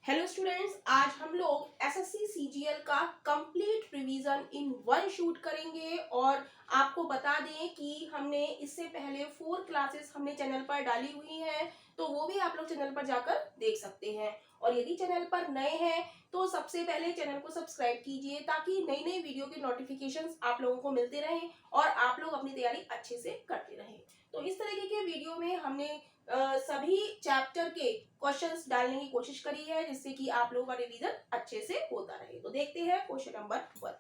Hello students, आज हम लोग एसएससी सीजीएल का complete revision in one shoot करेंगे। और आपको बता दें कि हमने इससे पहले 4 क्लासेस हमने चैनल पर डाली हुई हैं, तो वो भी आप लोग चैनल पर जाकर देख सकते हैं। और यदि चैनल पर नए हैं तो सबसे पहले चैनल को सब्सक्राइब कीजिए ताकि नई नई वीडियो के नोटिफिकेशंस आप लोगों को मिलते रहें और आप लोग अपनी तैयारी अच्छे से करते रहें। तो इस तरीके के वीडियो में हमने सभी चैप्टर के क्वेश्चंस डालने की कोशिश करी है जिससे कि आप लोगों का रिवीजन अच्छे से होता रहे। तो देखते हैं क्वेश्चन नंबर 1।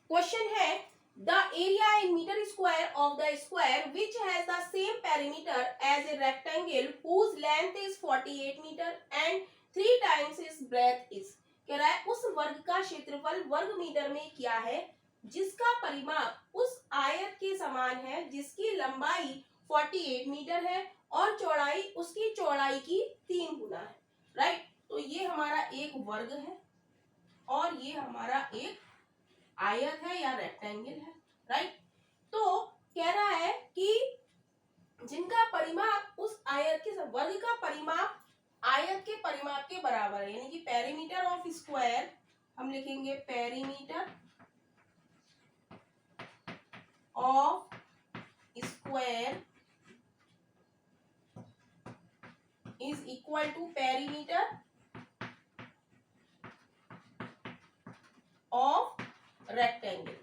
क्वेश्चन है the area in metre square of the square which has the same perimeter as a rectangle whose length is 48 metre and 3 times its breadth is. कह रहा है उस वर्ग का क्षेत्रफल वर्ग मीटर में क्या है जिसका परिमाप उस आयत के समान है जिसकी लंबाई 48 मीटर है और चौड़ाई उसकी चौड़ाई की 3 गुना है। राइट, तो ये हमारा एक वर्ग है और ये हमारा एक आयत है या रेक्टेंगल है। राइट, तो कह रहा है कि जिनका परिमाप उस आयत के वर्ग का परिमाप आयत के परिमाप के बराबर है, यानी कि पेरीमीटर ऑफ स्क्वायर हम लिखेंगे perimeter of square is equal to perimeter of rectangle।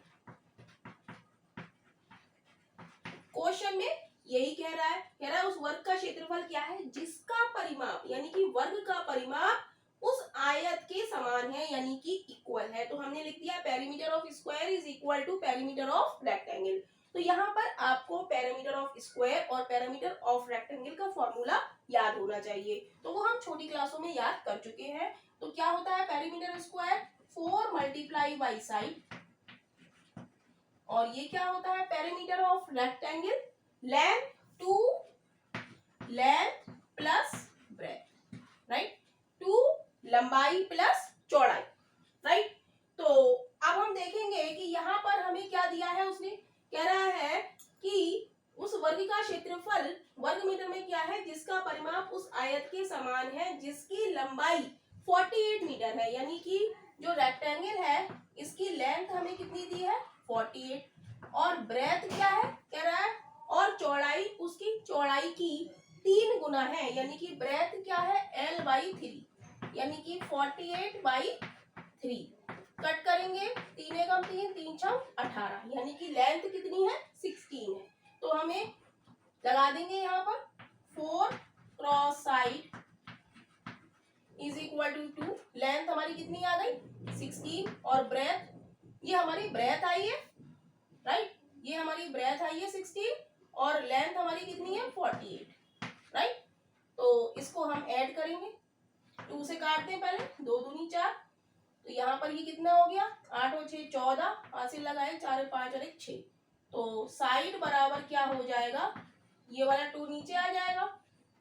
Question में यही कह रहा है उस वर्ग का क्षेत्रफल क्या है जिसका परिमाप यानी कि वर्ग का परिमाप उस आयत के समान है यानी कि इक्वल है। तो हमने लिख दिया perimeter of square is equal to perimeter of rectangle. तो यहाँ पर आपको पेरीमीटर ऑफ स्क्वायर और पेरीमीटर ऑफ रेक्टेंगल का फॉर्मूला याद होना चाहिए, तो वो हम छोटी क्लासों में याद कर चुके हैं। तो क्या होता है perimeter square 4 multiply by side, और ये क्या होता है perimeter of rectangle length 2 length plus breadth. Right, 2 लंबाई प्लस चौड़ाई। राइट, तो अब हम देखेंगे कि यहाँ पर हमें क्या दिया है। उसने कह रहा है कि उस वर्ग का क्षेत्रफल वर्ग मीटर में क्या है जिसका परिमाप उस आयत के समान है जिसकी लंबाई 48 मीटर है, यानी कि जो रेक्टेंगल है इसकी लेंथ हमें कितनी दी है 48, और ब्रेथ क्या है कह रहा है और चौड़ाई उसकी चौड़ाई की 3 गुना है, यानी कि ब्रेथ क्या है L/3, यानी कि 48/3। कट करेंगे 3 एकम 3 3 छम 18, यानी कि लेंथ कितनी है 16 है। तो हमें लगा देंगे यहाँ पर 4 cross side is equal to 2। Length हमारी कितनी आ गई 16 और ब्रेथ ये हमारी ब्रेथ आई है। राइट, ये हमारी ब्रेथ आई है 16 और लेंथ हमारी कितनी है 48। राइट, तो इसको हम ऐड करेंगे, 2 से काटते हैं पहले, 2 दूनी 4, तो यहाँ पर ये कितना हो गया 8 और 6 14, 5 से लगाए 4 और 5 और 1 6, तो साइड बराबर क्या हो जाएगा ये वाला 2 नीचे आ जाएगा,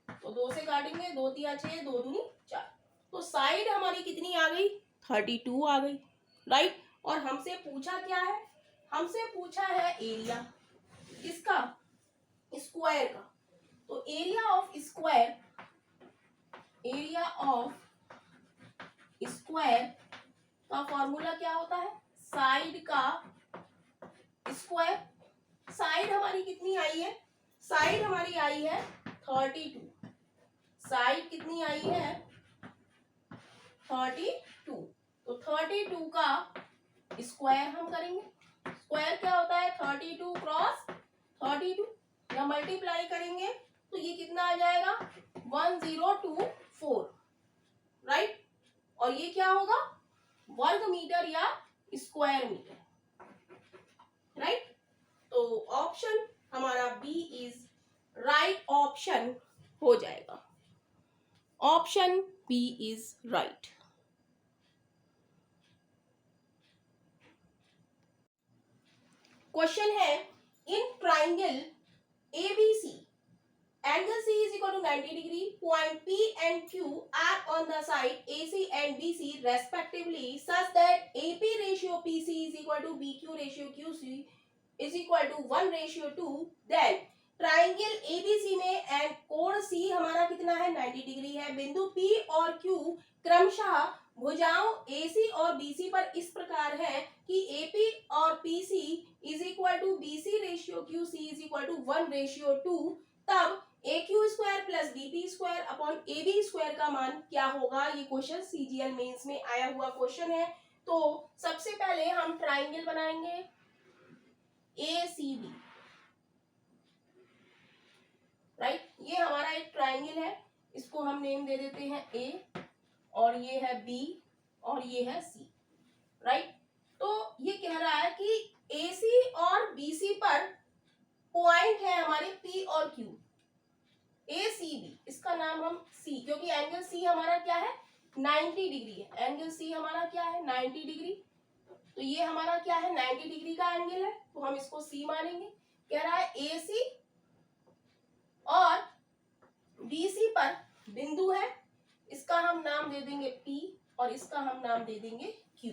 तो 2 से काटेंगे 2 3 6 2 दूनी 4, तो साइड हमारी कितनी आ गई 32 आ गई। राइट, और हमसे पूछा क्या है, हमसे पूछा है एरिया किसका स्क्वायर का। तो एरिया ऑफ स्क्वायर का फॉर्मूला क्या होता है साइड का स्क्वायर। साइड हमारी कितनी आई है, साइड हमारी आई है 32, साइड कितनी आई है 32, तो 32 का स्क्वायर हम करेंगे। स्क्वायर क्या होता है 32 क्रॉस 32, या मल्टीप्लाई करेंगे तो ये कितना आ जाएगा 1024। राइट, और ये क्या होगा वर्ग मीटर या स्क्वायर मीटर। राइट, तो ऑप्शन हमारा बी इज राइट ऑप्शन हो जाएगा, option B is right. Question है in triangle ABC angle C is equal to 90 degree, point P and Q are on the side AC and BC respectively such that AP ratio PC is equal to BQ ratio QC is equal to 1:2, then triangle ABC में and कोण सी हमारा कितना है 90 degree है। बिंदु P और Q क्रमशः भुजाओं AC और BC पर इस प्रकार है कि AP और PC is equal to BC ratio QC is equal to 1:2, तब AQ square plus BP square upon AB square का मान क्या होगा। ये क्वेश्चन CGL मेंस में आया हुआ क्वेश्चन है। तो सबसे पहले हम ट्राइंगल बनाएंगे ACB, राइट। ये हमारा एक ट्राइंगल है, इसको हम नेम दे देते हैं A और ये है B और ये है C, राइट। तो ये कह रहा है कि AC और BC पर पॉइंट है हमारे P और Q, ACB, इसका नाम हम C, क्योंकि एंगल C हमारा क्या है 90 डिग्री है। एंगल C हमारा क्या है 90 डिग्री, तो ये हमारा क्या है 90 डिग्री का एंगल है, तो हम इसको C मानेंगे। कह रहा है AC और BC पर बिंदु है, इसका हम नाम दे देंगे P और इसका हम नाम दे देंगे Q।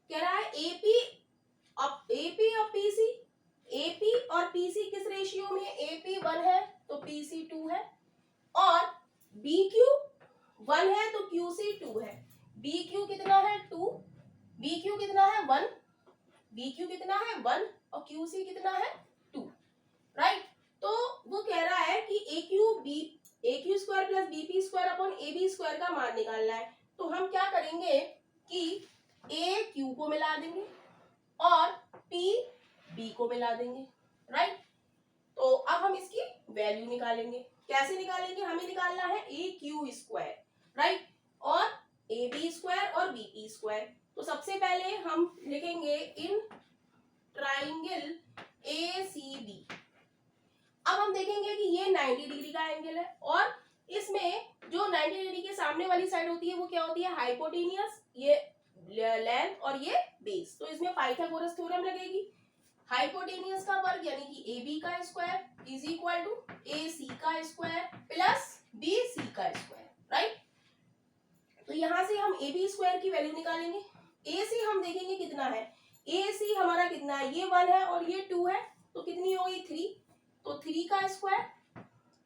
कह रहा है AP और PC, AP और PC किस रेशियो में, AP 1 है तो PC 2 है, और BQ 1 है तो QC 2 है। BQ कितना है 2, BQ कितना है 1, BQ कितना है 1 और QC कितना है 2, राइट। तो वो कह रहा है कि AQ square plus BP square upon AB square का मान निकालना है। तो हम क्या करेंगे कि AQ को मिला देंगे और P B को मिला देंगे, राइट। तो अब हम इसकी वैल्यू निकालेंगे। कैसे निकालेंगे, हमें निकालना है AQ स्क्वायर, राइट, और AB स्क्वायर और BP स्क्वायर। तो सबसे पहले हम लिखेंगे इन ट्राइंगल ACB। अब हम देखेंगे कि ये 90 डिग्री का एंगल है और इसमें जो 90 डिग्री के सामने वाली साइड होती है वो क्या होती है हाइपोटेनियस, ये लेंथ और ये बेस। तो इसमें पाइथागोरस थ्योरम लगेगी। हाइपोटेनियस का वर्ग यानी कि AB का square is equal to AC का स्क्वायर प्लस BC का स्क्वायर, राइट। तो यहां से हम AB स्क्वायर की वैल्यू निकालेंगे। AC हम देखेंगे कितना है, AC हमारा कितना है, ये 1 है और ये 2 है, तो कितनी होगी 3, तो 3 का स्क्वायर।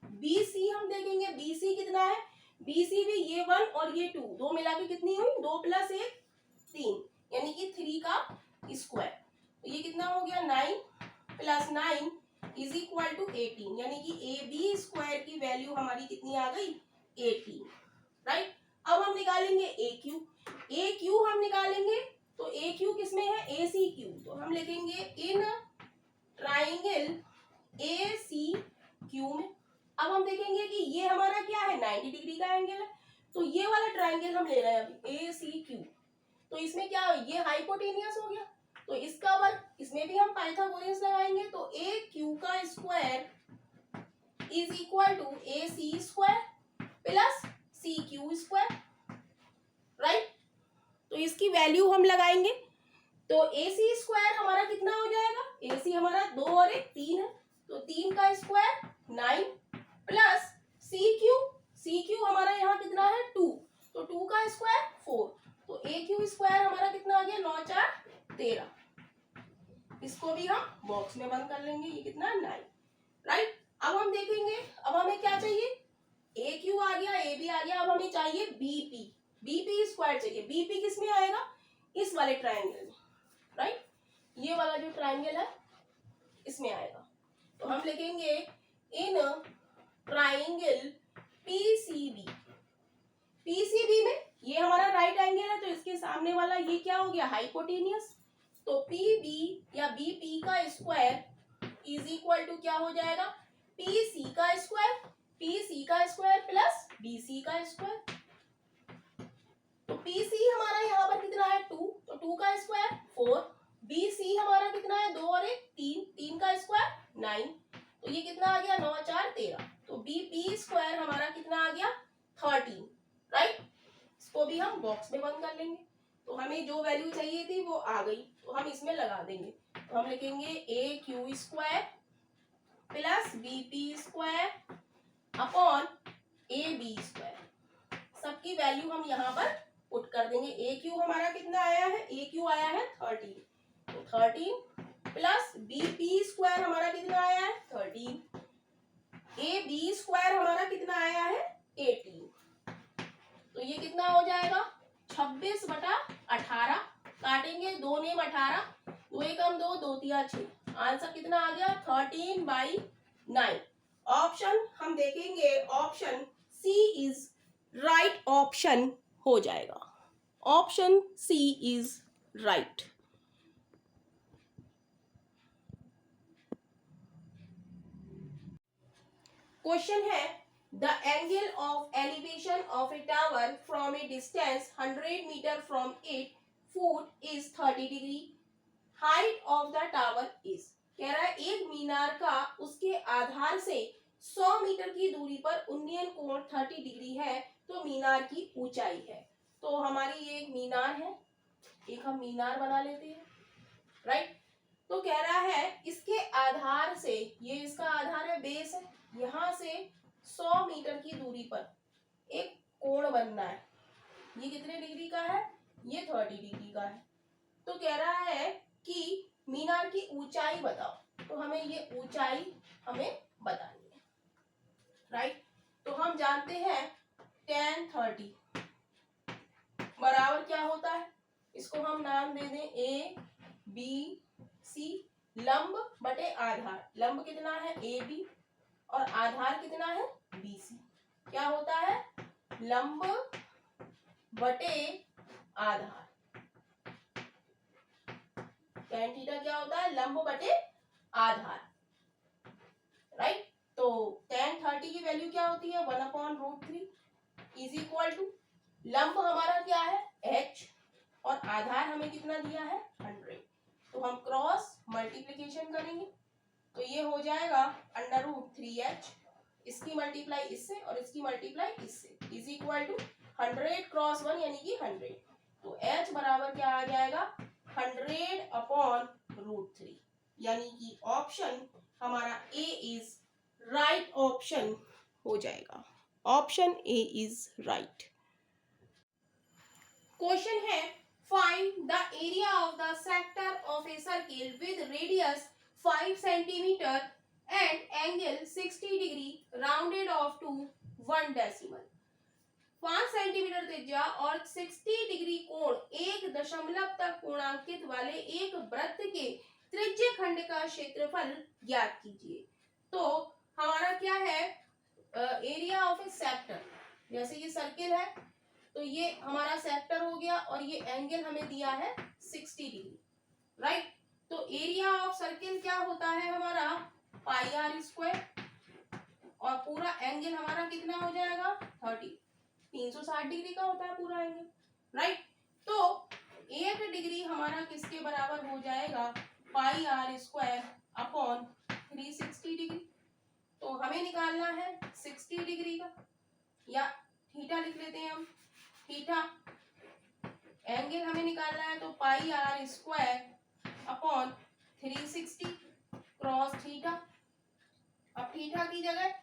BC हम देखेंगे, BC कितना है, BC भी ये 1 और ये 2, दो मिला के कितनी हुई 2 + 1 3, यानी कि 3 का स्क्वायर। तो ये कितना हो गया 9 + 9 इज इक्वल टू 18, यानी कि AB स्क्वायर की वैल्यू हमारी कितनी आ गई 18, राइट। अब हम निकालेंगे AQ हम निकालेंगे, तो AQ किसमें है ACQ, तो हम लिखेंगे इन ट्राइंगल ACQ में। अब हम देखेंगे कि ये हमारा क्या है 90 डिग्री का एंगल है, तो ये वाला ट्राइंगल हम ले रहे हैं अभी ACQ। तो इसमें क्या है, ये हाइपोटेनियस हो गया, तो इसका वर्ग, इसमें भी हम पाइथागोरस लगाएंगे, तो AQ का square is equal to AC square plus CQ square, right. तो इसकी वैल्यू हम लगाएंगे, तो AC स्क्वायर हमारा कितना हो जाएगा, AC हमारा 2 और 1 3 है, तो 3 का स्क्वायर 9 प्लस CQ हमारा यहाँ कितना है 2, तो 2 का स्क्वायर 4, तो AQ स्क्वायर हमारा कितना आ गया 9 4 13। इसको भी हम बॉक्स में बंद कर लेंगे, ये कितना 9, राइट। अब हम देखेंगे, अब हमें क्या चाहिए, AQ आ गया, AB आ गया, अब हमें चाहिए BP स्क्वायर चाहिए। BP किस में आएगा, इस वाले ट्राइंगल में, राइट, ये वाला जो ट्राइंगल है इसमें आएगा। तो हम लिखेंगे इन ट्राइंगल PCB में ये हमारा राइट एंगल है, तो इसके सामने वाला ये क्या हो गया हाइपोटेनियस, तो PB या BP का स्क्वायर इज इक्वल टू क्या हो जाएगा PC का स्क्वायर प्लस BC का स्क्वायर। तो PC हमारा यहाँ पर कितना है 2, तो 2 का स्क्वायर 4, BC हमारा कितना है 2 और 1 3, 3 का स्क्वायर 9, तो ये कितना आ गया 9 4 13, तो BP स्क्वायर हमारा कितना आ गया 13, राइट। इसको भी हम बॉक्स में बंद कर लेंगे। तो हमें जो वैल्यू चाहिए थी वो आ गई, तो हम इसमें लगा देंगे। तो हम लिखेंगे AQ square plus BP square upon AB square, सबकी वैल्यू हम यहाँ पर पुट कर देंगे। AQ हमारा कितना आया है, AQ आया है 13, तो 13 प्लस BP स्क्वायर हमारा कितना आया है 13, ए बी स्क्वायर हमारा कितना आया है 18, तो ये कितना हो जाएगा 26/18, काटेंगे 2 नेम 18, 2 एकम 2, 2 तिया 6, आंसर कितना आ गया 13/9। ऑप्शन हम देखेंगे, option C is right option हो जाएगा, option C is right. Question है the angle of elevation of a tower from a distance 100 metre from it foot is 30 degree, height of the tower is. कह रहा है एक मीनार का उसके आधार से 100 मीटर की दूरी पर उन्नयन कोण 30 डिग्री है, तो मीनार की ऊंचाई है। तो हमारी ये एक मीनार है, एक हम मीनार बना लेते हैं, राइट। तो कह रहा है इसके आधार से, ये इसका आधार है, बेस है, यहां से 100 मीटर की दूरी पर एक कोण बनना है। ये कितने डिग्री का है, ये 30 डिग्री का है। तो कह रहा है कि मीनार की ऊंचाई बताओ, तो हमें ये ऊंचाई हमें बतानी है, राइट। तो हम जानते हैं tan 30 बराबर क्या होता है, इसको हम नाम दे दें ए बी सी, लंब बटे आधार, लंब कितना है ए बी और आधार कितना है बी सी, क्या होता है लंब बटे आधार, tan थीटा क्या होता है लंब बटे आधार, राइट। तो tan 30 की वैल्यू क्या होती है 1/√3 इज इक्वल टू, लंब हमारा क्या है h और आधार हमें कितना दिया है 100, तो हम क्रॉस मल्टीप्लिकेशन करेंगे, तो ये हो जाएगा √3h, इसकी मल्टीप्लाई इससे और इसकी मल्टीप्लाई इससे, इज इक्वल टू 100 क्रॉस 1 यानी कि 100, तो h बराबर क्या आ जाएगा 100/√3, यानी कि ऑप्शन हमारा ए इज राइट ऑप्शन हो जाएगा, option A is right. Question है find the area of the sector of a circle with radius 5 centimetre and angle 60 degree rounded off to 1 decimal. 5 centimetre त्रिज्या और 60 डिग्री कोण 1 दशमलव तक कोणांकित वाले एक वृत्त के त्रिज्य खंड का क्षेत्रफल ज्ञात कीजिए। तो हमारा क्या है एरिया ऑफ ए सेक्टर, जैसे ये सर्किल है तो ये हमारा सेक्टर हो गया और ये एंगल हमें दिया है 60 डिग्री, राइट। तो एरिया ऑफ सर्किल क्या होता है हमारा पाई आर स्क्वायर और पूरा एंगल हमारा कितना हो जाएगा 360 डिग्री का होता है पूरा एंगल, राइट। तो 1 डिग्री हमारा किसके बराबर हो जाएगा पाई आर स्क्वायर अपॉन 360 डिग्री, तो हमें निकालना है 60 डिग्री का, या थीटा लिख लेते हैं हम, थीटा एंगल हमें निकालना है तो pi R square upon 360 cross theta. अब थीटा की जगह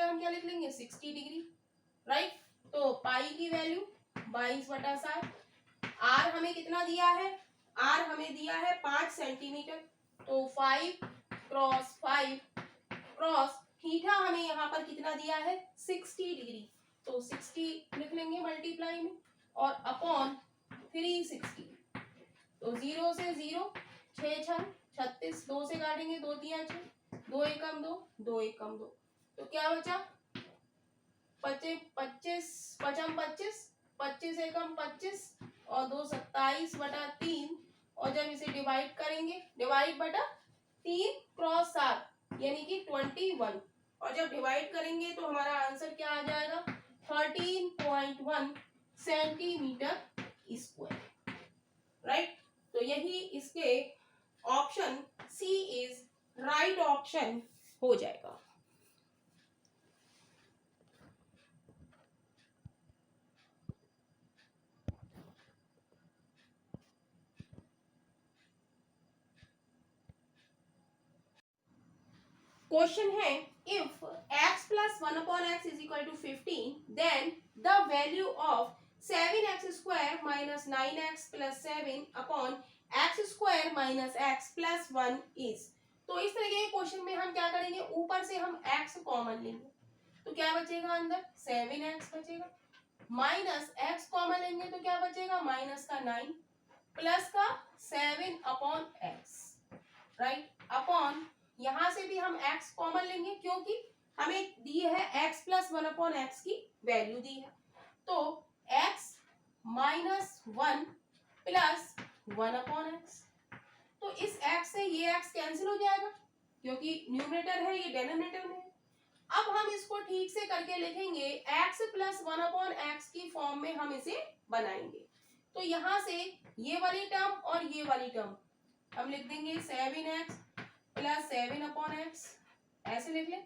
हम क्या लिख लेंगे 60 डिग्री, राइट। तो पाई की वैल्यू 22/7, आर हमें कितना दिया है, आर हमें दिया है 5 सेंटीमीटर, तो 5 क्रॉस 5 क्रॉस थीटा हमें यहाँ पर कितना दिया है 60 डिग्री, तो 60 लिख लेंगे मल्टीप्लाई में और अपॉन 360, तो 0 से 0, 6 × 36, 2 से काटेंगे 2 तिया 6, 2 एकम 2, 2 एकम 2, तो क्या बचा 25 पचम 25, 25 एकम 25 और 2 27/3, और जब इसे डिवाइड करेंगे डिवाइड बटा 3 क्रॉस 7 यानी कि 21, और जब डिवाइड करेंगे तो हमारा आंसर क्या आ जाएगा 13.1 सेंटीमीटर स्क्वायर, राइट। तो यही इसके option C is right option हो जाएगा। क्वेश्चन है if x plus 1/x is equal to 15, then the value of 7x square minus 9x plus 7 upon x square minus x plus 1 is। तो इस तरीके के क्वेश्चन में हम क्या करेंगे, ऊपर से हम x कॉमन लेंगे तो क्या बचेगा, अंदर 7x बचेगा, माइनस x कॉमन लेंगे तो क्या बचेगा, माइनस का 9 प्लस का 7 अपॉन x, राइट, अपॉन यहां से भी हम x कॉमन लेंगे क्योंकि हमें दी है x प्लस 1 अपॉन एक्स की वैल्यू दी है, तो x minus 1 plus 1 upon x, तो इस x से ये x कैंसिल हो जाएगा क्योंकि न्यूमरेटर है, ये डिनोमिनेटर में है। अब हम इसको ठीक से करके लिखेंगे, x प्लस 1 अपॉन एक्स की फॉर्म में हम इसे बनाएंगे, तो यहां से ये वाली टर्म और ये वाली टर्म हम लिख देंगे 7x प्लस 7 अपॉन एक्स, ऐसे लिख ले,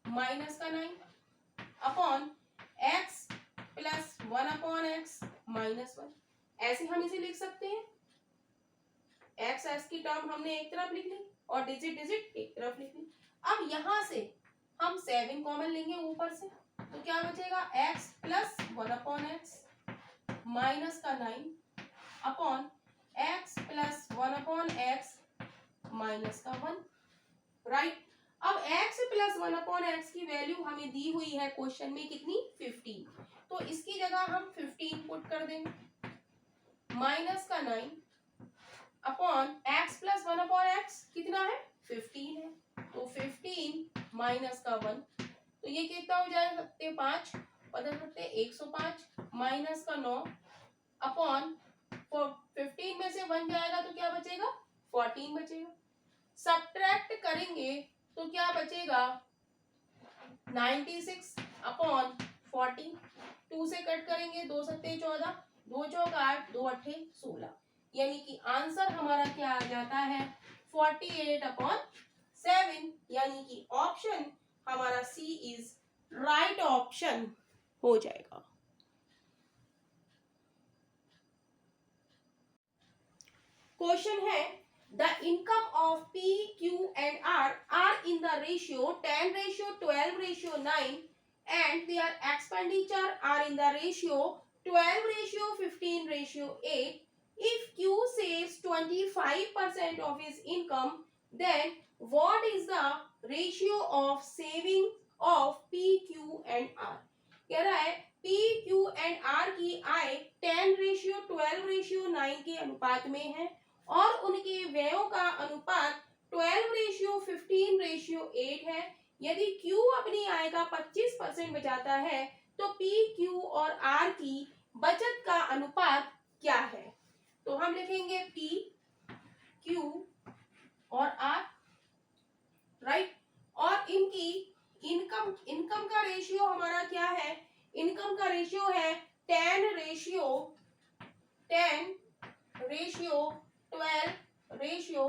माइनस का 9 upon x plus 1 upon x minus 1, ऐसे हम इसे लिख सकते हैं। एक्स एक्स की टर्म हमने एक तरफ लिख ली और डिजिट डिजिट एक तरफ लिख ली। अब यहां से हम 7 कॉमन लेंगे ऊपर से, तो क्या बचेगा, x plus 1 upon x minus का 9 upon x plus 1 upon x minus का 1, राइट। अब x प्लस 1 अपॉन एक्स की वैल्यू हमें दी हुई है क्वेश्चन में कितनी, 15, तो इसकी जगह हम 15 पुट कर देंगे, माइनस का 9 upon x plus 1 upon x कितना है, 15 है, तो 15 माइनस का 1, तो ये कितना हो जाएगा, सकते 5 बदल सकते 105 माइनस का 9 अपॉन 15 में से 1 जाएगा तो क्या बचेगा, 14 बचेगा, सब्ट्रैक्ट करेंगे तो क्या बचेगा, 96 अपॉन 40, 2 से कट करेंगे 2 सत्ते 14, 2 चौक 8, 2 अट्ठे 16, यानी कि आंसर हमारा क्या आ जाता है, 48 अपॉन 7, यानी कि ऑप्शन हमारा सी इज राइट ऑप्शन हो जाएगा। क्वेश्चन है, the income of P, Q and R are in the ratio 10:12:9 and their expenditure are in the ratio 12:15:8. If Q saves 25% of his income, then what is the ratio of saving of P, Q and R? कह रहा है P, Q and R की आय 10:12:9 के अनुपात में है और उनके व्ययों का अनुपात 12:15:8 है। यदि Q अपनी आय का 25% बचाता है तो P, Q और R की बचत का अनुपात क्या है? तो हम लिखेंगे P, Q और R, राइट, और इनकी इनकम का रेशियो हमारा क्या है? इनकम का रेशियो है 10:12:9,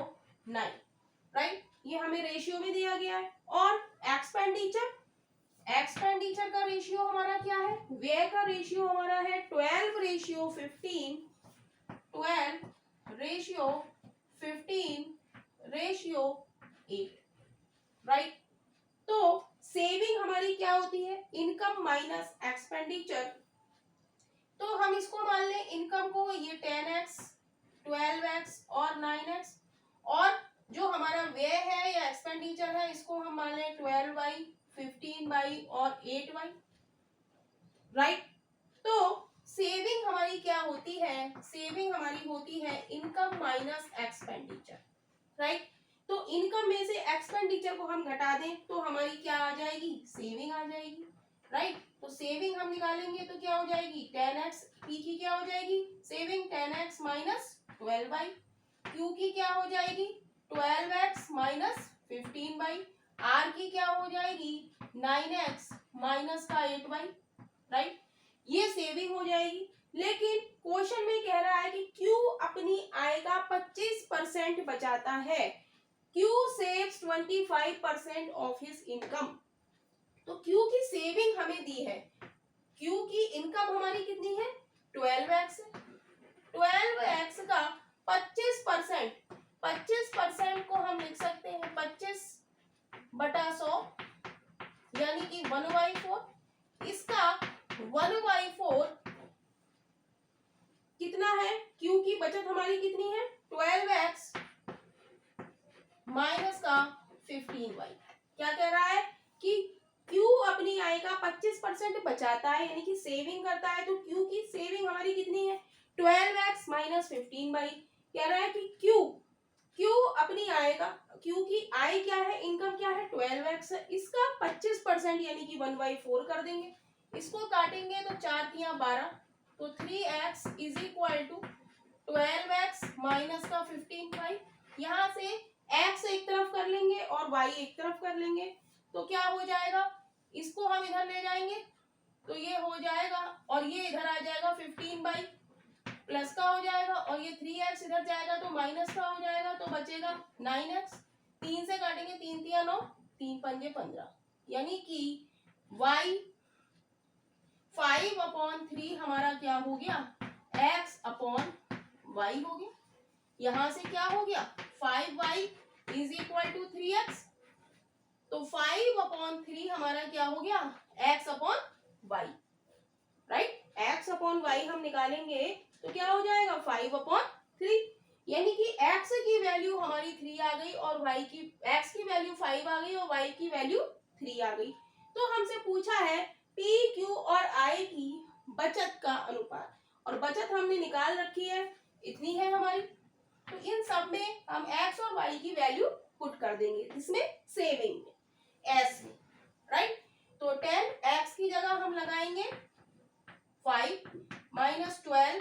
राइट, ये हमें रेशियो में दिया गया है। और एक्सपेंडिचर का रेशियो हमारा क्या है? व्यय का रेशियो हमारा है 12:15, 12:15:8, राइट। तो सेविंग हमारी क्या होती है? Income minus expenditure. तो हम इसको मान लें इनकम को, ये 10x, 12x और 9x, और जो हमारा व्यय है या एक्सपेंडिचर है इसको हम मान लें 12y, 15y और 8y, राइट। तो सेविंग हमारी क्या होती है? सेविंग हमारी होती है इनकम माइनस एक्सपेंडिचर, राइट। तो इनकम में से एक्सपेंडिचर को हम घटा दें तो हमारी क्या आ जाएगी? सेविंग आ जाएगी, राइट। तो सेविंग हम निकालेंगे तो क्या हो जाएगी? 10x, P की क्या हो जाएगी? Saving 10x minus 12y, Q की क्या हो जाएगी? 12x माइनस 15y, R की क्या हो जाएगी? 9x माइनस का 8y, राइट। ये सेविंग हो जाएगी। लेकिन क्वेश्चन में कह रहा है कि Q अपनी आय का 25% बचाता है, Q saves 25% of his income। तो Q की सेविंग हमें दी है, Q की इनकम हमारी कितनी है? 12x। 12x का 25% को हम लिख सकते हैं 25/100, यानी कि 1/4। इसका 1/4 कितना है? Q की बचत हमारी कितनी है? 12x माइनस का 15y। क्या कह रहा है कि Q अपनी आय का 25% बचाता है यानी कि सेविंग करता है, तो Q की सेविंग हमारी कितनी है 12x माइनस 15y। कह रहा है कि Q अपनी आय का, Q की आय क्या है, इनकम क्या है 12x है, इसका 25% यानी कि 1/4 कर देंगे। इसको काटेंगे तो 4 तिया 12, तो 3x is equal to 12x minus का 15y। यहाँ से x एक तरफ कर लेंगे और y एक तरफ कर लेंगे, तो क्या हो जाएगा, इसको हम इधर ले जाएंगे तो ये हो जाएगा और ये इधर आ जाएगा 15y प्लस का हो जाएगा, और ये 3x इधर जाएगा तो माइनस का हो जाएगा, तो बचेगा 9x। 3 से काटेंगे 3 तिया 9, 3 पंजे 15, यानी कि y 5/3 हमारा क्या हो गया x/y हो गया। यहां से क्या हो गया 5y is equal to 3x, तो 5/3 हमारा क्या हो गया x/y। राइट, x/y हम निकालेंगे तो क्या हो जाएगा 5/3, यानी कि x की वैल्यू हमारी 3 आ गई और y की, x की वैल्यू 5 आ गई और y की वैल्यू 3 आ गई। तो हमसे पूछा है P, Q और I की बचत का अनुपात, और बचत हमने निकाल रखी है, इतनी है हमारी। तो इन सब में हम x और y की वैल्यू पुट कर देंगे, इसमें सेविंग में s में। राइट, तो 10x की जगह हम लगाएंगे 5 minus 12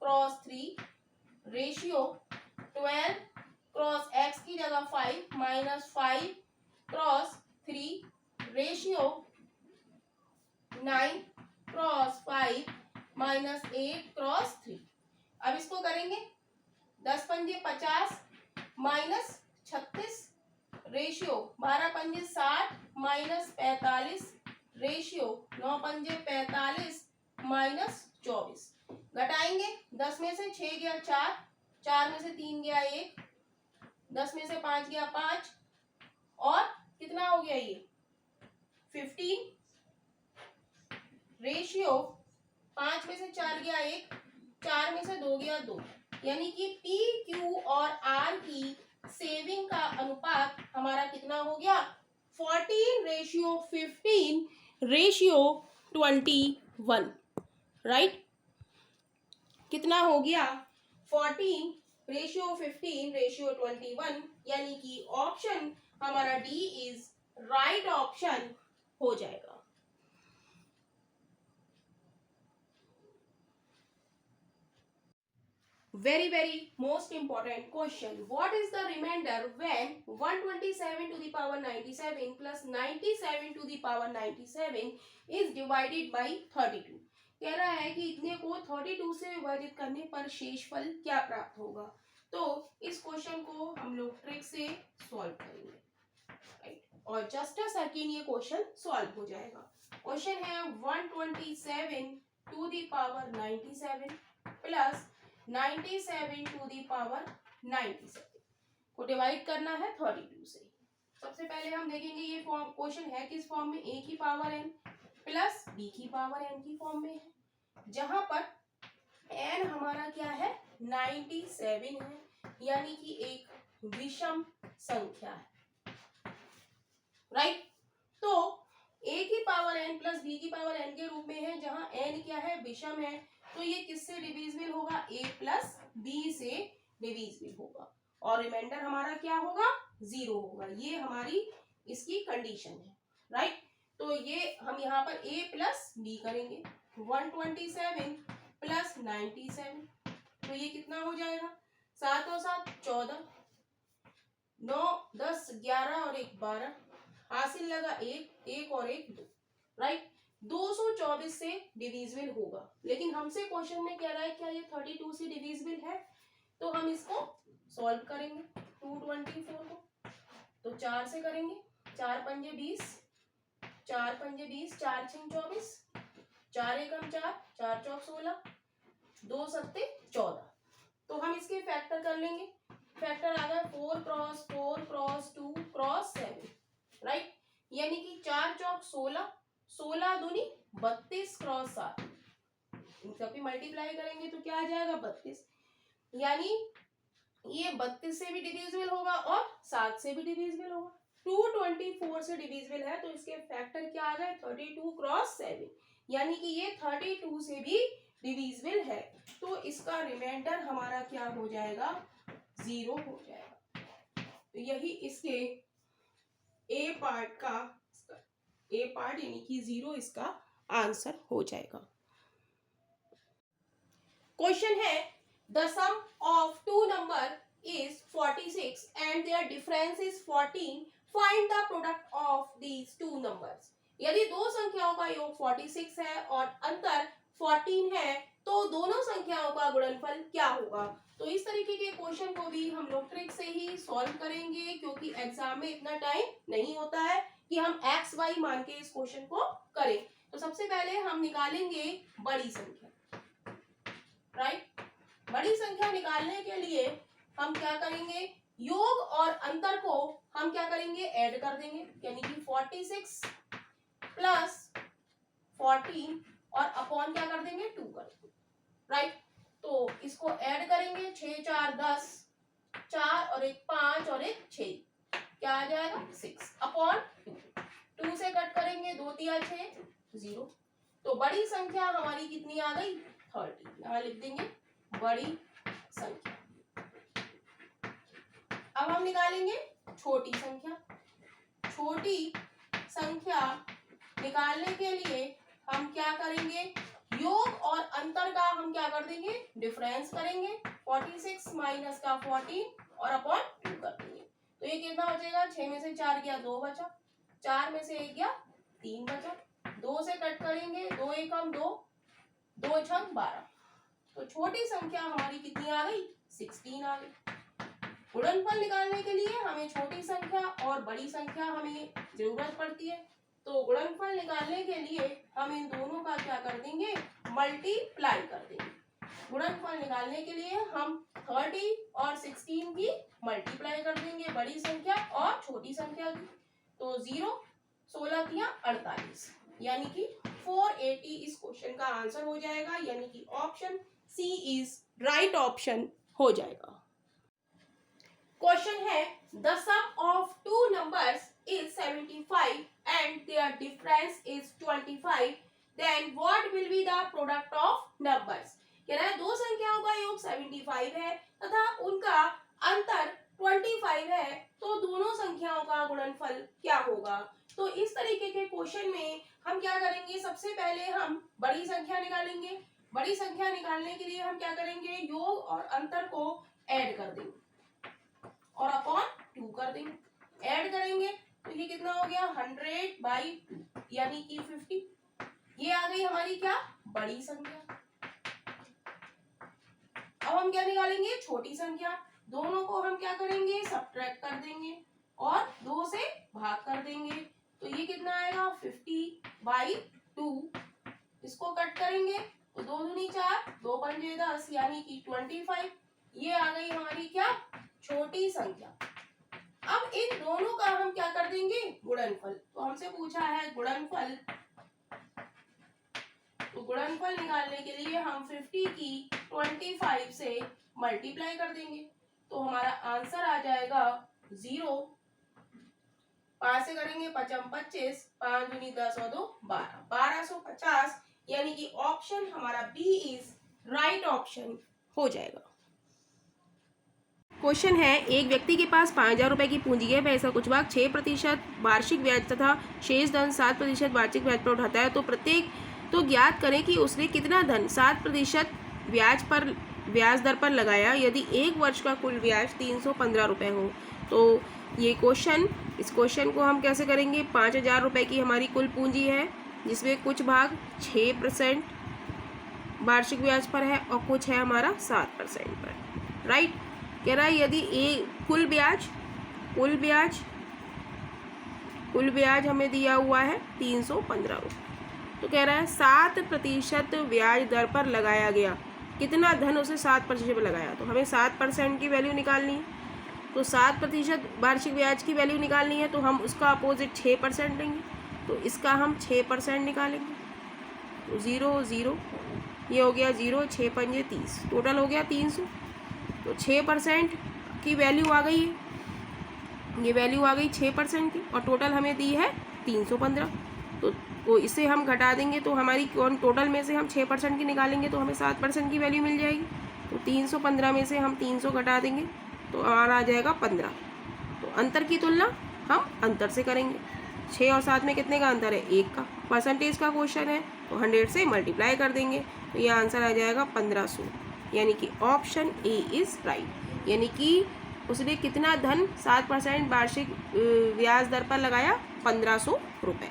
cross 3 ratio 12 cross x की जगह 5 minus 5 cross 3 ratio 9 cross 5 minus 8 cross 3। अब इसको करेंगे 10 पंजे 50 माइनस 36 रेशियो 12 पंजे 60 माइनस 45 रेशियो 9 पंजे 45 माइनस 24। घटाएंगे 10 में से 6 गया 4, 4 में से 3 गया 1, 10 में से 5 गया 5, और कितना हो गया ये 15 रेशियो 5 में से 4 गया 1, 4 में से 2 गया 2, यानी कि P, Q और R की सेविंग का अनुपात हमारा कितना हो गया 14:15:21। राइट, कितना हो गया 14:15:21, यानी कि ऑप्शन हमारा डी इज राइट ऑप्शन हो जाएगा। Very most important question. What is the remainder when 127 to the power 97 plus 97 to the power 97 is divided by 32? कह रहा है कि इतने को 32 से विभाजित करने पर शेषफल क्या प्राप्त होगा। तो इस क्वेश्चन को हम लोग ट्रिक से सॉल्व करेंगे। राइट, और जस्ट अ सेकेंड ये क्वेश्चन सॉल्व हो जाएगा। क्वेश्चन है 127 to the power 97 plus 97 to the power 97 को डिवाइड करना है 32 से। सबसे पहले हम देखेंगे ये क्वेश्चन है किस फॉर्म में, a की पावर n प्लस b की पावर n की फॉर्म में है, जहां पर n हमारा क्या है 97 है, यानी कि एक विषम संख्या है। राइट, तो a की पावर n प्लस b की पावर n के रूप में है, जहां n क्या है विषम है, तो ये किससे डिविजिबल होगा a प्लस b से डिविजिबल होगा, और रिमाइंडर हमारा क्या होगा 0 होगा। ये हमारी इसकी कंडीशन है। राइट, तो ये हम यहाँ पर a प्लस b करेंगे 127 प्लस 97, तो ये कितना हो जाएगा 7 और 7 14, 9 10 11 और 1 12, हासिल लगा 1 1 और 1 2। राइट, 224 से डिविजिबल होगा, लेकिन हमसे क्वेश्चन में कह रहा है क्या ये 32 से डिविजिबल है, तो हम इसको सॉल्व करेंगे 224 को, तो 4 से करेंगे 4 पंजे 20, 4 पंजे 20, 4 6 24, 4 एकम 4, 4 चौक 16, 2 सत्ते 14, तो हम इसके फैक्टर कर लेंगे। फैक्टर आ गया 4 क्रॉस 4 क्रॉस 2 क्रॉस 7। राइट, यानी कि 4 चौक 16, 16 दूनी 32 क्रॉस 7, इन सब भी मल्टीप्लाई करेंगे तो क्या आ जाएगा 32, यानी ये 32 से भी डिविजिबल होगा और 7 से भी डिविजिबल होगा। 224 से डिविजिबल है तो इसके फैक्टर क्या आ गए 32 क्रॉस 7, यानी कि ये 32 से भी डिविजिबल है। तो इसका रिमाइंडर हमारा क्या हो जाएगा 0 हो जाएगा। तो यही इसके ए पार्ट यानी कि 0 इसका आंसर हो जाएगा। क्वेश्चन है the sum of two number is 46 and their difference is 14, find the product of these two numbers। यदि दो संख्याओं का योग 46 है और अंतर 14 है तो दोनों संख्याओं का गुणनफल क्या होगा। तो इस तरीके के क्वेश्चन को भी हम लोग ट्रिक से ही सॉल्व करेंगे, क्योंकि एग्जाम में इतना टाइम नहीं होता है कि हम x y मान के इस क्वेश्चन को करें। तो सबसे पहले हम निकालेंगे बड़ी संख्या, राइट। बड़ी संख्या निकालने के लिए हम क्या करेंगे, योग और अंतर को हम क्या करेंगे ऐड कर देंगे, यानी कि 46 प्लस 14 और अपॉन क्या कर देंगे 2 कर देंगे, राइट। तो इसको ऐड करेंगे 6 4 10, 4 और 1 5 और 1 6, क्या आ जाएगा 6 अपॉन 2 से कट करेंगे 2 3 6 0। तो बड़ी संख्या हमारी कितनी आ गई 30। यहाँ लिख देंगे बड़ी संख्या। अब हम निकालेंगे छोटी संख्या। छोटी संख्या निकालने के लिए हम क्या करेंगे, योग और अंतर का हम क्या कर देंगे डिफरेंस करेंगे, 46 माइनस का 14 और अपॉन 2 कर देंगे। तो ये कितना बचेगा, 6 में से 4 गया 2 बचा, 4 में से 1 गया 3 बचा, 2 से कट करेंगे 2 एकम 2, 2 छंग 12। तो छोटी संख्या हमारी कितनी आ गई 16 आ गई। गुणनफल निकालने के लिए हमें छोटी संख्या और बड़ी संख्या हमें जरूरत पड़ती है। तो गुणनफल निकालने के लिए हम इन दोनों का क्या कर देंगे मल्टीप्लाई कर देंगे। गुणनफल निकालने के लिए हम 30 और 16 की मल्टीप्लाई कर देंगे, बड़ी संख्या और छोटी संख्या की। तो 0 16 तिया 48, यानी कि 480 इस क्वेश्चन का आंसर हो जाएगा, यानी कि option C is right option हो जाएगा। क्वेश्चन है the sum of two numbers is 75 and their difference is 25, then what will be the product of numbers. कह रहा है दो संख्याओं का योग 75 है तथा उनका अंतर 25 है, तो दोनों संख्याओं का गुणनफल क्या होगा। तो इस तरीके के क्वेश्चन में हम क्या करेंगे, सबसे पहले हम बड़ी संख्या निकालेंगे। बड़ी संख्या निकालने के लिए हम क्या करेंगे, योग और अंतर को ऐड कर देंगे और अपॉन 2 कर देंगे। ऐड करेंगे तो ये कितना हो गया 100/2, यानी कि 50। ये आ गई हमारी क्या बड़ी संख्या। अब हम क्या निकालेंगे छोटी संख्या। दोनों को हम क्या करेंगे सब्ट्रैक्ट कर देंगे और 2 से भाग कर देंगे। तो ये कितना आएगा 50/2। इसको कट करेंगे तो 2 दूनी 4, 2 पंजे 10, यानी कि 25। ये आ गई हमारी क्या छोटी संख्या। अब इन दोनों का हम क्या कर देंगे गुणनफल। तो हमसे पूछा है गुणनफल, तो गुणनफल निकालने के लिए हम 50 की 25 से मल्टीप्लाई कर देंगे। तो हमारा आंसर आ जाएगा 0। 5 से करेंगे 5 25, 5 दूनी 10 और 2 12, 1250, यानी कि ऑप्शन हमारा बी इज राइट ऑप्शन हो जाएगा। क्वेश्चन है एक व्यक्ति के पास 5000 रुपए की पूंजी है, वह इसका कुछ भाग 6% वार्षिक ब्याज तथा शेष धन 7% वार्षिक ब्याज पर उठाता है। तो ज्ञात करें कि उसने कितना धन 7% ब्याज दर पर लगाया यदि 1 वर्ष का कुल ब्याज 315 रुपये हो। तो ये इस क्वेश्चन को हम कैसे करेंगे, 5000 रुपये की हमारी कुल पूंजी है जिसमें कुछ भाग 6% वार्षिक ब्याज पर है और कुछ है हमारा 7% पर, राइट। कह रहा है यदि कुल ब्याज हमें दिया हुआ है 315 रुपये, तो कह रहा है 7% ब्याज दर पर लगाया गया, कितना धन उसे 7% पर लगाया। तो हमें 7% की वैल्यू निकालनी है, तो 7% वार्षिक ब्याज की वैल्यू निकालनी है, तो हम उसका अपोजिट 6% लेंगे। तो इसका हम 6% निकालेंगे। तो 0 0, ये हो गया 0, 6 पंजे 30, टोटल हो गया 300। तो 6% की वैल्यू आ गई है, ये वैल्यू आ गई 6% की, और टोटल हमें दी है 315। तो इसे हम घटा देंगे तो हमारी कौन टोटल में से हम 6% की निकालेंगे तो हमें 7% की वैल्यू मिल जाएगी। तो 315 में से हम 300 घटा देंगे तो हमारा आ जाएगा 15। तो अंतर की तुलना हम अंतर से करेंगे। 6 और 7 में कितने का अंतर है? 1 का। परसेंटेज का क्वेश्चन है तो 100 से मल्टीप्लाई कर देंगे तो ये आंसर आ जाएगा 1500, यानी कि ऑप्शन ए इज़ राइट। यानी कि उसने कितना धन 7% वार्षिक ब्याज दर पर लगाया? 1500 रुपये।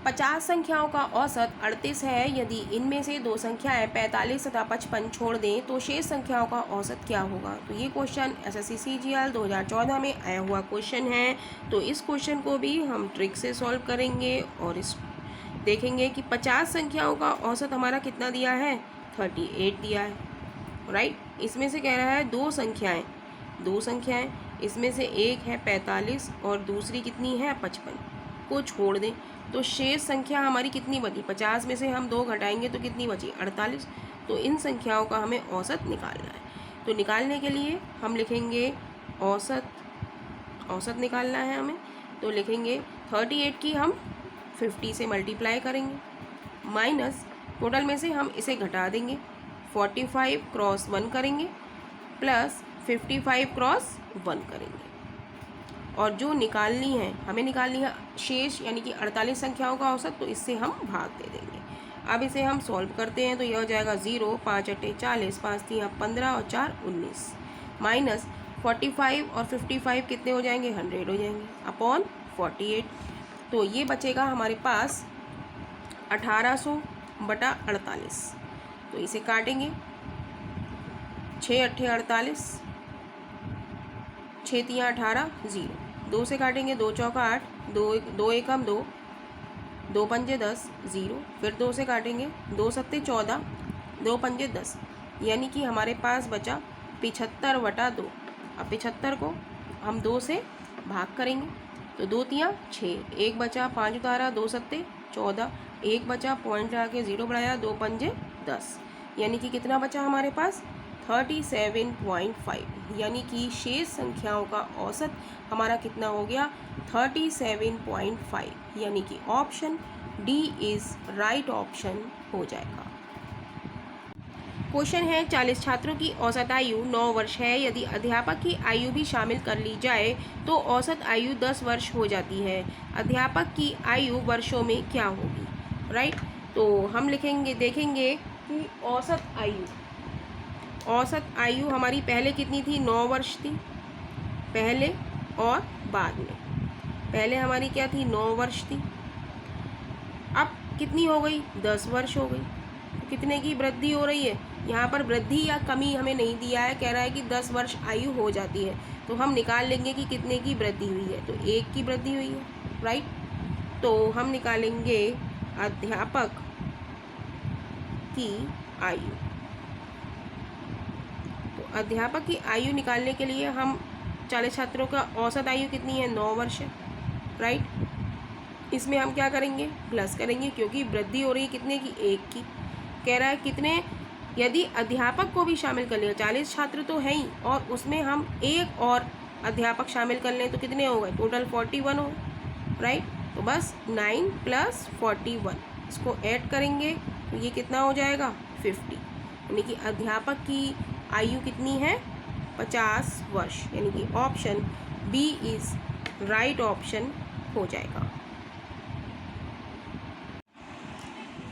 50 संख्याओं का औसत 38 है। यदि इनमें से दो संख्याएं 45 तथा 55 छोड़ दें तो शेष संख्याओं का औसत क्या होगा? तो ये क्वेश्चन एसएससी सीजीएल 2014 में आया हुआ क्वेश्चन है। तो इस क्वेश्चन को भी हम ट्रिक से सॉल्व करेंगे और इस देखेंगे कि 50 संख्याओं का औसत हमारा कितना दिया है? 38 दिया है, राइट। इसमें से कह रहा है दो संख्याएं, इसमें से एक है 45 और दूसरी कितनी है? 55 को छोड़ दें तो शेष संख्या हमारी कितनी बची? 50 में से हम 2 घटाएंगे तो कितनी बची? 48। तो इन संख्याओं का हमें औसत निकालना है। तो निकालने के लिए हम लिखेंगे औसत निकालना है हमें। तो लिखेंगे 38 की हम 50 से मल्टीप्लाई करेंगे, माइनस टोटल में से हम इसे घटा देंगे, 45 क्रॉस 1 करेंगे प्लस 55 क्रॉस 1 करेंगे, और जो हमें निकालनी है शेष यानी कि 48 संख्याओं का औसत, तो इससे हम भाग दे देंगे। अब इसे हम सॉल्व करते हैं तो यह हो जाएगा 0, 5 × 40, 5 × 3 15 और 4 19, माइनस 45 और 55 कितने हो जाएंगे? 100 हो जाएंगे, अपॉन 48। तो ये बचेगा हमारे पास 1800/48। तो इसे काटेंगे, 6 × 8 = 48, 6 × 3 = 18, 0। 2 से काटेंगे, 2 × 4 = 8, 2 1 = 2, 2 × 5 = 10, 0। फिर 2 से काटेंगे, 2 × 7 = 14, 2 × 5 = 10, यानी कि हमारे पास बचा 75/2। अब 75 को हम 2 से भाग करेंगे तो 2 × 3 = 6, 1 बचा, 5 उतारा, 2 × 7 = 14, 1 बचा, पॉइंट लगा के 0 बढ़ाया, 2 × 5 = 10, यानी कि कितना बचा हमारे पास? 37.5, यानी कि शेष संख्याओं का औसत हमारा कितना हो गया? 37.5, यानी कि option D is right option हो जाएगा। क्वेश्चन है 40 छात्रों की औसत आयु 9 वर्ष है। यदि अध्यापक की आयु भी शामिल कर ली जाए तो औसत आयु 10 वर्ष हो जाती है। अध्यापक की आयु वर्षों में क्या होगी? राइट। तो हम देखेंगे कि औसत आयु हमारी पहले कितनी थी? 9 वर्ष थी पहले, और बाद में पहले हमारी क्या थी? 9 वर्ष थी। अब कितनी हो गई? 10 वर्ष हो गई। कितने की वृद्धि हो रही है? यहाँ पर वृद्धि या कमी हमें नहीं दिया है, कह रहा है कि 10 वर्ष आयु हो जाती है। तो हम निकाल लेंगे कि कितने की वृद्धि हुई है। तो 1 की वृद्धि हुई है, राइट। तो हम निकालेंगे अध्यापक की आयु। तो अध्यापक की आयु निकालने के लिए हम 40 छात्रों का औसत आयु कितनी है? 9 वर्ष है, राइट। इसमें हम क्या करेंगे? प्लस करेंगे, क्योंकि वृद्धि हो रही है कितने की? 1 की। कह रहा है कितने, यदि अध्यापक को भी शामिल कर लिया, 40 छात्र तो है ही, और उसमें हम एक और अध्यापक शामिल कर लें तो कितने हो गए? टोटल 41 हो, राइट। तो बस 9 + 41 इसको ऐड करेंगे तो ये कितना हो जाएगा? 50, यानी कि अध्यापक की आयु कितनी है? 50 वर्ष, यानी कि option B is right option हो जाएगा।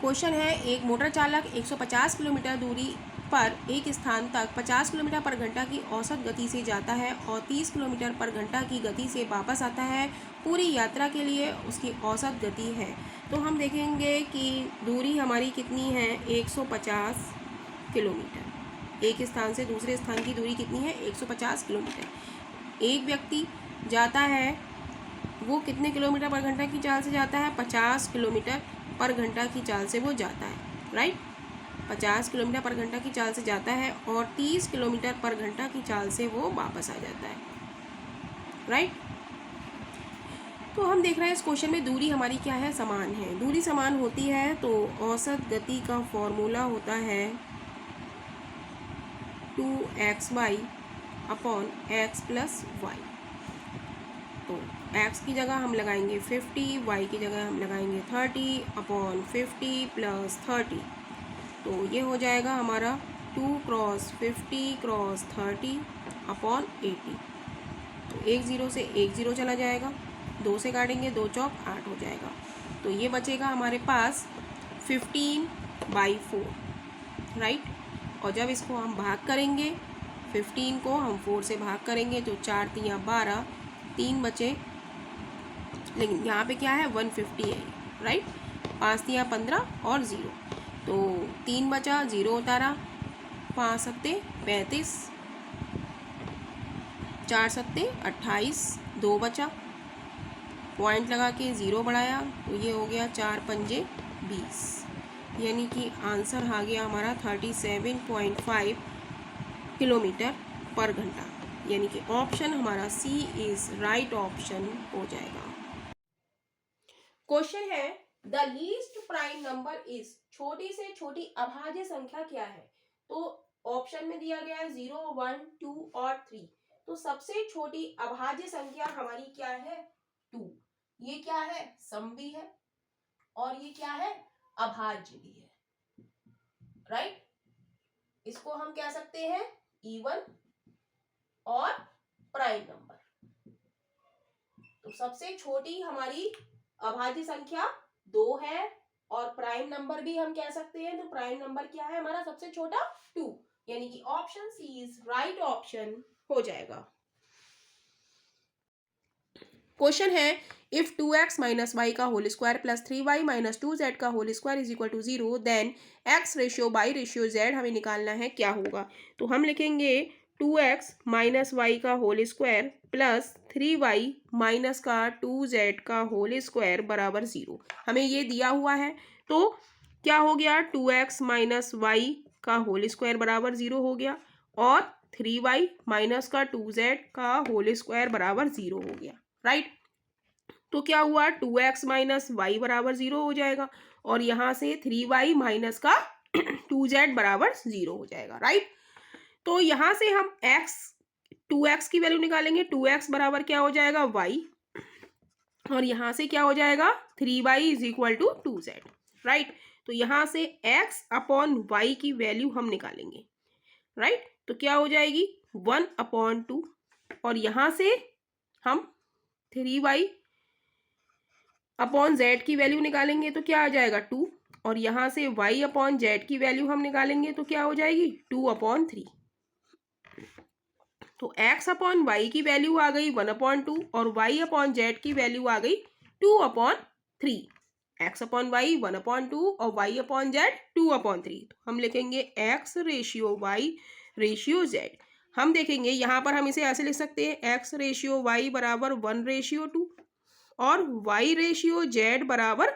क्वेश्चन है एक मोटर चालक 150 किलोमीटर दूरी पर एक स्थान तक 50 किलोमीटर पर घंटा की औसत गति से जाता है और 30 किलोमीटर पर घंटा की गति से वापस आता है। पूरी यात्रा के लिए उसकी औसत गति है। तो हम देखेंगे कि दूरी हमारी कितनी है? 150 किलोमीटर। एक स्थान से दूसरे स्थान की दूरी कितनी है? 150 किलोमीटर। एक व्यक्ति जाता है, वो कितने किलोमीटर पर घंटा की चाल से जाता है? 50 किलोमीटर पर घंटा की चाल से वो जाता है, राइट। 50 किलोमीटर पर घंटा की चाल से जाता है और 30 किलोमीटर पर घंटा की चाल से वो वापस आ जाता है, राइट। तो हम देख रहे हैं इस क्वेश्चन में दूरी हमारी क्या है, समान है। दूरी समान होती है तो औसत गति का फॉर्मूला होता है 2xy upon x plus y. तो x की जगह हम लगाएंगे 50, y की जगह हम लगाएंगे 30 अपॉन 50 प्लस 30। तो ये हो जाएगा हमारा 2 क्रॉस 50 क्रॉस 30 अपॉन 80। तो 1 0 से 1 0 चला जाएगा, 2 से काटेंगे, 2 चौक 8 हो जाएगा। तो ये बचेगा हमारे पास 15/4, राइट। और जब इसको हम भाग करेंगे, 15 को हम 4 से भाग करेंगे तो 4 तियाँ 12, 3 बचे, लेकिन यहाँ पे क्या है 150 है, राइट। 5 तियाँ 15 और 0, तो 3 बचा, 0 उतारा, 5 सत्ते 35, 4 सत्ते 28, 2 बचा, पॉइंट लगा के 0 बढ़ाया, तो ये हो गया 4 पंजे 20, यानी कि आंसर आ गया हमारा 37.5 किलोमीटर पर घंटा, यानी कि ऑप्शन हमारा सी इज राइट ऑप्शन हो जाएगा। क्वेश्चन है the least prime number is, छोटी से छोटी अभाज्य संख्या क्या है। तो ऑप्शन में दिया गया है 0, 1, 2 और 3। तो सबसे छोटी अभाज्य संख्या हमारी क्या है, 2। ये क्या है, सम भी है और ये क्या है, अभाज्य भी है, राइट। इसको हम कह सकते हैं इवन और प्राइम नंबर। तो सबसे छोटी हमारी अभाज्य संख्या 2 है और प्राइम नंबर भी हम कह सकते हैं। तो प्राइम नंबर क्या है हमारा सबसे छोटा, 2, यानी कि option C is right option हो जाएगा। क्वेश्चन है इफ 2x माइनस वाई का whole square plus 3y minus 2z का whole square is equal to 0, then x ratio by ratio z हमें निकालना है, क्या होगा। तो हम लिखेंगे 2x माइनस वाई का whole square plus 3y minus का 2z का होल स्क्वायर बराबर 0। हमें ये दिया हुआ है, तो क्या हो गया, 2x माइनस वाई का होल स्क्वायर बराबर 0 हो गया और 3y माइनस का 2z का होल स्क्वायर बराबर 0 हो गया, राइट। तो क्या हुआ, 2x माइनस वाई बराबर 0 हो जाएगा और यहाँ से 3y माइनस का 2z बराबर 0 हो जाएगा, राइट। तो यहाँ से हम 2x की वैल्यू निकालेंगे, 2x बराबर क्या हो जाएगा, y, और यहाँ से क्या हो जाएगा 3y is equal to 2z, right. तो यहाँ से x अपॉन y की वैल्यू हम निकालेंगे, राइट। तो क्या हो जाएगी 1/2 और यहाँ से हम 3y अपॉन z की वैल्यू निकालेंगे तो क्या आ जाएगा 2, और यहाँ से y अपॉन z की वैल्यू हम निकालेंगे तो क्या हो जाएगी 2/3। तो x अपॉन y की वैल्यू आ गई 1/2 और y अपॉन z की वैल्यू आ गई 2/3। x अपॉन y 1/2 और y अपॉन z 2/3। तो हम लिखेंगे x ratio y ratio z। हम देखेंगे यहाँ पर हम इसे ऐसे लिख सकते हैं x रेशियो y बराबर 1/2 और y रेशियो z बराबर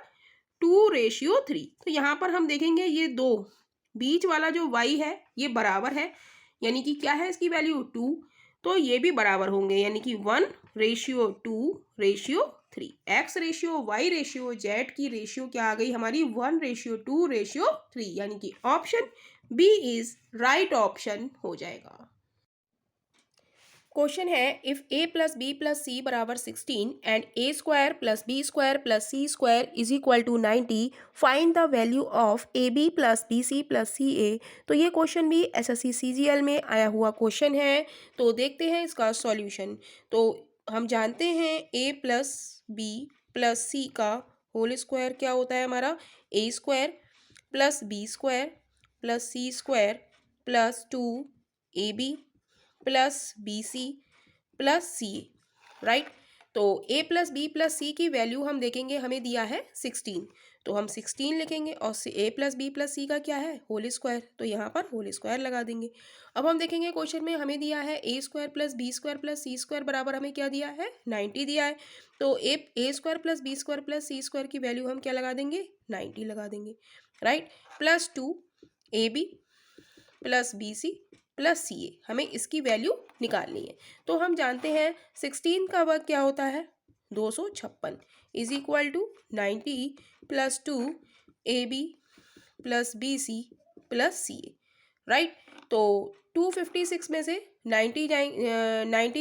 2/3। तो यहाँ पर हम देखेंगे ये दो बीच वाला जो y है ये बराबर है, यानी कि क्या है इसकी वैल्यू 2, तो ये भी बराबर होंगे, यानी कि 1/2/3। x ratio y ratio z की रेशियो क्या आ गई हमारी 1/2/3, यानी कि option B is right option हो जाएगा। क्वेश्चन है if a plus B plus C बराबर 16 and a square plus B square plus C square is equal to 90, find the value of A B plus B C plus C A. तो ये question भी SSC CGL में आया हुआ question है। तो देखते हैं इसका सॉल्यूशन। तो हम जानते हैं a plus B plus c का होल स्क्वायर क्या होता है हमारा, a square plus B square plus C square plus 2ab plus B C plus c, right. तो a प्लस बी प्लस सी की वैल्यू हम देखेंगे, हमें दिया है 16, तो हम 16 लिखेंगे और a plus B plus c का क्या है होल स्क्वायर, तो यहाँ पर होल स्क्वायर लगा देंगे। अब हम देखेंगे क्वेश्चन में हमें दिया है a square plus B square plus C square बराबर हमें क्या दिया है 90 दिया है। तो a square plus B square plus C square की वैल्यू हम क्या लगा देंगे 90 लगा देंगे, right. Plus 2ab plus B C plus C A, हमें इसकी वैल्यू निकालनी है। तो हम जानते हैं 16 का वर्ग क्या होता है 256 is equal to 90 plus 2 AB plus BC plus CA, right. तो 256 में से 90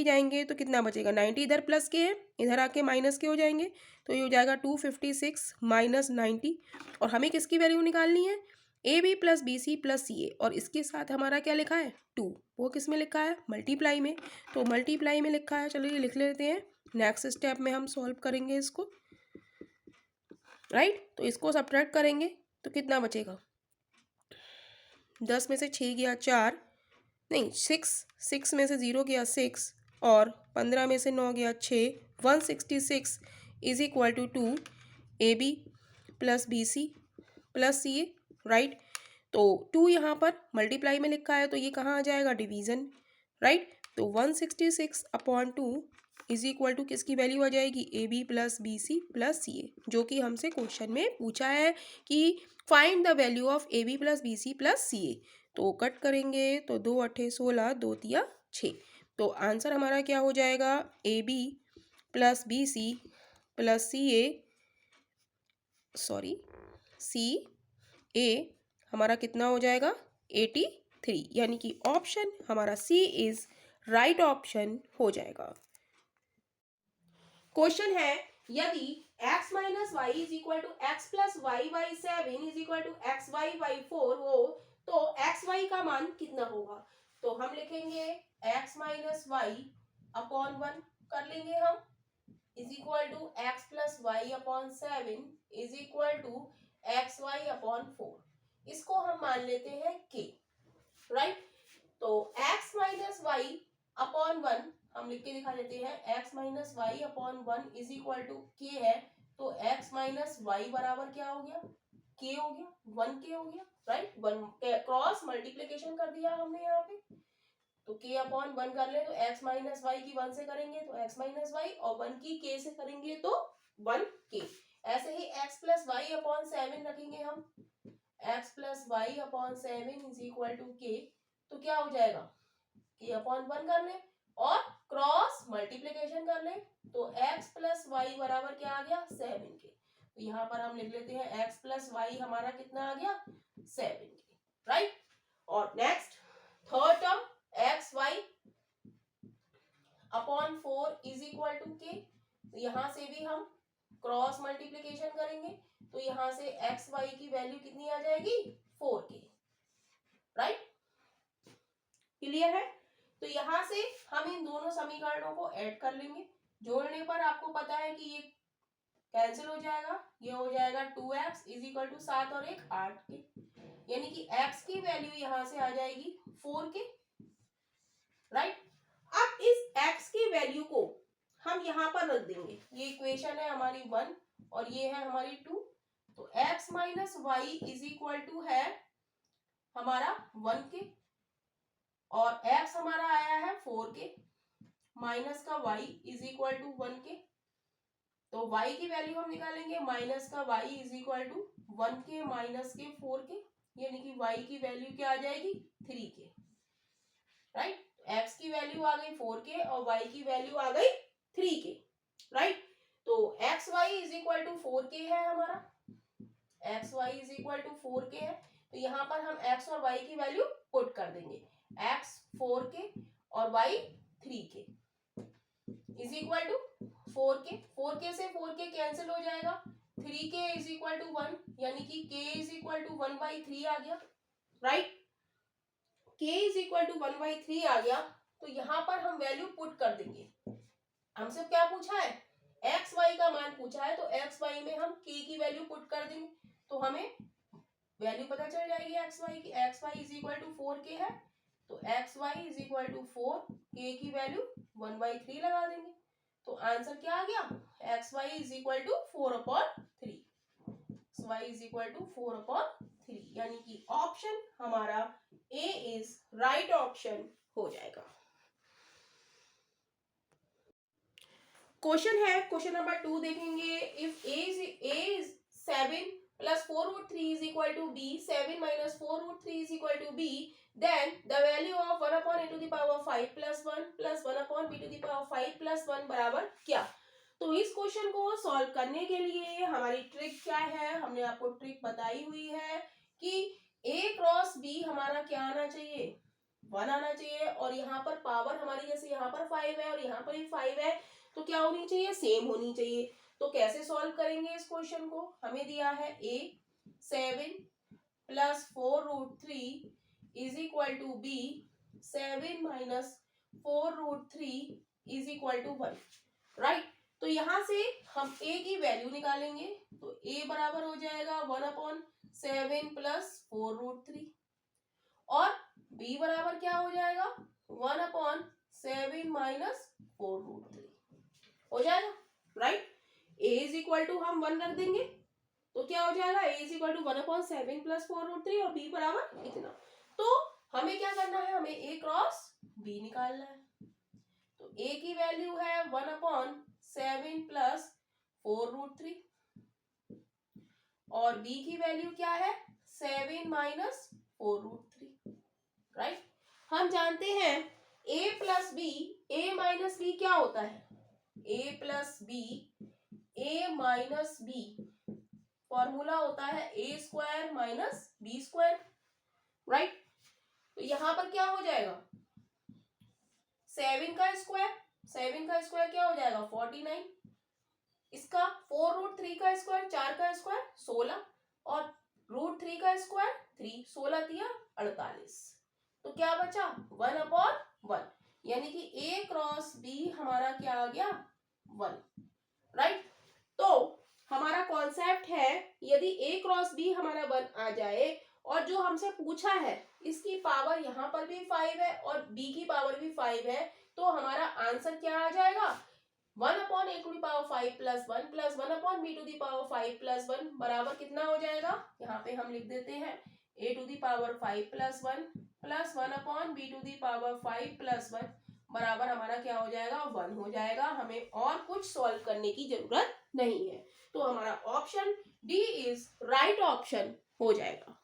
जाएंगे तो कितना बचेगा, 90 इधर प्लस के है, इधर आके माइनस के हो जाएंगे, तो ये हो जाएगा 256 माइनस 90। और हमें किसकी वैल्यू निकालनी है, AB plus BC plus CA, और इसके साथ हमारा क्या लिखा है 2, वो किस में लिखा है, मल्टीप्लाई में, तो मल्टीप्लाई में लिखा है। चलिए लिख लेते हैं, नेक्स्ट स्टेप में हम सॉल्व करेंगे इसको, राइट। तो इसको सब्ट्रैक्ट करेंगे तो कितना बचेगा, 10 में से 6 गया 4, नहीं 6 में से 0 गया 6, और 15 में से 9 गया 6, 166 is equal to 2 AB plus BC plus CA, right. तो 2 यहाँ पर मल्टीप्लाई में लिखा है तो ये कहाँ आ जाएगा, डिवीज़न, राइट। तो 166 अपॉन 2 इज इक्वल टू किसकी वैल्यू आ जाएगी, AB plus BC plus CA, जो कि हमसे क्वेश्चन में पूछा है कि find the value of AB plus BC plus CA। तो कट करेंगे तो 2 अट्ठे 16, 2 तिया 6, तो आंसर हमारा क्या हो जाएगा, AB plus BC plus CA हमारा कितना हो जाएगा 83, यानी कि ऑप्शन हमारा C इज राइट ऑप्शन हो जाएगा। क्वेश्चन है, यदि x minus y is equal to x plus y by 7 is equal to x y by 4 हो तो एक्स वाई का मान कितना होगा। तो हम लिखेंगे x माइनस वाई अपॉन 1 कर लेंगे हम, is equal to x plus y upon 7 is equal to x y upon 4। इसको हम मान लेते हैं k, राइट। तो x माइनस वाई अपॉन 1 हम लिख के दिखा देते हैं, x minus y upon 1 is equal to k है, तो x माइनस वाई बराबर क्या हो गया, k हो गया, 1k हो गया, राइट। 1 क्रॉस मल्टीप्लिकेशन कर दिया हमने यहाँ पे, तो k अपॉन 1 कर ले तो x माइनस वाई की 1 से करेंगे तो x माइनस वाई, और 1 की k से करेंगे तो 1k। ऐसे ही x प्लस वाई अपॉन 7 रखेंगे हम, x plus y upon 7 is equal to k, तो क्या हो जाएगा, k अपॉन 1 कर ले और क्रॉस मल्टीप्लिकेशन कर ले, तो x प्लस वाई बराबर क्या आ गया 7k। तो यहाँ पर हम लिख लेते हैं x प्लस वाई हमारा कितना आ गया 7k, राइट। और next third term x y upon 4 is equal to k, तो यहाँ से भी हम क्रॉस मल्टीप्लिकेशन करेंगे, तो यहाँ से एक्स वाई की वैल्यू कितनी आ जाएगी 4k, राइट। क्लियर है। तो यहाँ से हम इन दोनों समीकरणों को ऐड कर लेंगे, जोड़ने पर आपको पता है कि ये कैंसिल हो जाएगा, ये हो जाएगा 2x इज इक्वल टू 7 और 1 8k, यानी कि x की वैल्यू यहाँ से आ जाएगी 4k, राइट। अब इस x की वैल्यू को हम यहाँ पर रख देंगे, ये इक्वेशन है हमारी 1 और ये है हमारी 2, तो x minus y is equal to है हमारा 1k, और x हमारा आया है 4k, माइनस का y is equal to 1k, तो y की वैल्यू हम निकालेंगे, माइनस का y is equal to 1k minus के 4k, यानी कि y की वैल्यू क्या आ जाएगी 3k, राइट। x की वैल्यू आ गई 4k और y की वैल्यू आ गई 3k, राइट। तो xy is equal to 4k है हमारा, xy is equal to 4k है, तो यहाँ पर हम x और y की वैल्यू पुट कर देंगे, x 4k और y 3k is equal to 4k, 4k से 4k कैंसिल हो जाएगा, 3k इज इक्वल टू 1, यानी कि k इज इक्वल टू 1/3 आ गया, right. k is equal to 1/3 आ गया, तो यहाँ पर हम वैल्यू पुट कर देंगे। हमसे क्या पूछा है, एक्स वाई का मान पूछा है, तो एक्स वाई में हम k की वैल्यू पुट कर देंगे, तो हमें वैल्यू पता चल जाएगी एक्स वाई की, x y is equal to 4k है, तो x y is equal to 4, k की वैल्यू 1/3 लगा देंगे, तो आंसर क्या आ गया, x y is equal to 4/3, x y is equal to 4/3, यानी कि ऑप्शन हमारा ए इज राइट ऑप्शन हो जाएगा। क्वेश्चन है, क्वेश्चन नंबर 2 देखेंगे, if a is 7 plus 4/3 is equal to b, 7 minus 4/3 is equal to b, then the value of 1 upon a to the power 5 plus 1 plus 1 upon b to the power 5 plus 1 बराबर क्या। तो इस question को solve करने के लिए हमारी trick क्या है, हमने आपको ट्रिक बताई हुई है कि a क्रॉस b हमारा क्या आना चाहिए, 1 आना चाहिए, और यहाँ पर पावर हमारी जैसे यहाँ पर 5 है और यहाँ पर भी 5 है, तो क्या होनी चाहिए, सेम होनी चाहिए। तो कैसे सॉल्व करेंगे इस क्वेश्चन को, हमें दिया है a 7 plus 4√3 is equal to b 7 minus 4√3 is equal to 1, right. तो यहां से हम a की वैल्यू निकालेंगे, तो a बराबर हो जाएगा 1/7 प्लस 4√3, और b बराबर क्या हो जाएगा 1/7 माइनस 4√3 हो जाएगा, right. a is equal to हम 1 रख देंगे, तो क्या हो जाएगा a is equal to 1/7 plus 4√3 और b बराबर इतना। तो हमें क्या करना है, हमें a क्रॉस b निकालना है। तो a की वैल्यू है 1/7 प्लस 4√3 और b की वैल्यू क्या है 7 माइनस 4√3, राइट। हम जानते हैं a plus b, a minus b क्या होता है, a plus b, a minus b formula होता है a square minus b square, right. तो यहां पर क्या हो जाएगा 7 का स्क्वायर, 7 का स्क्वायर क्या हो जाएगा 49, इसका 4√3 का स्क्वायर 4 का स्क्वायर 16 और √3 का स्क्वायर 3, 16 तिया 48, तो क्या बचा 1/1, यानी कि a क्रॉस b हमारा क्या आ गया 1, राइट। तो हमारा कॉन्सेप्ट है यदि a क्रॉस b हमारा 1 आ जाए और जो हमसे पूछा है इसकी पावर यहाँ पर भी 5 है और b की पावर भी 5 है, तो हमारा आंसर क्या आ जाएगा 1/a⁵ plus 1 plus 1/b⁵ plus 1 बराबर कितना हो जाएगा, यहाँ पे हम लिख देते हैं a⁵ plus 1 plus 1/b⁵ plus 1 बराबर हमारा क्या हो जाएगा 1 हो जाएगा। हमें और कुछ सॉल्व करने की जरूरत नहीं है, तो हमारा option D is right option हो जाएगा।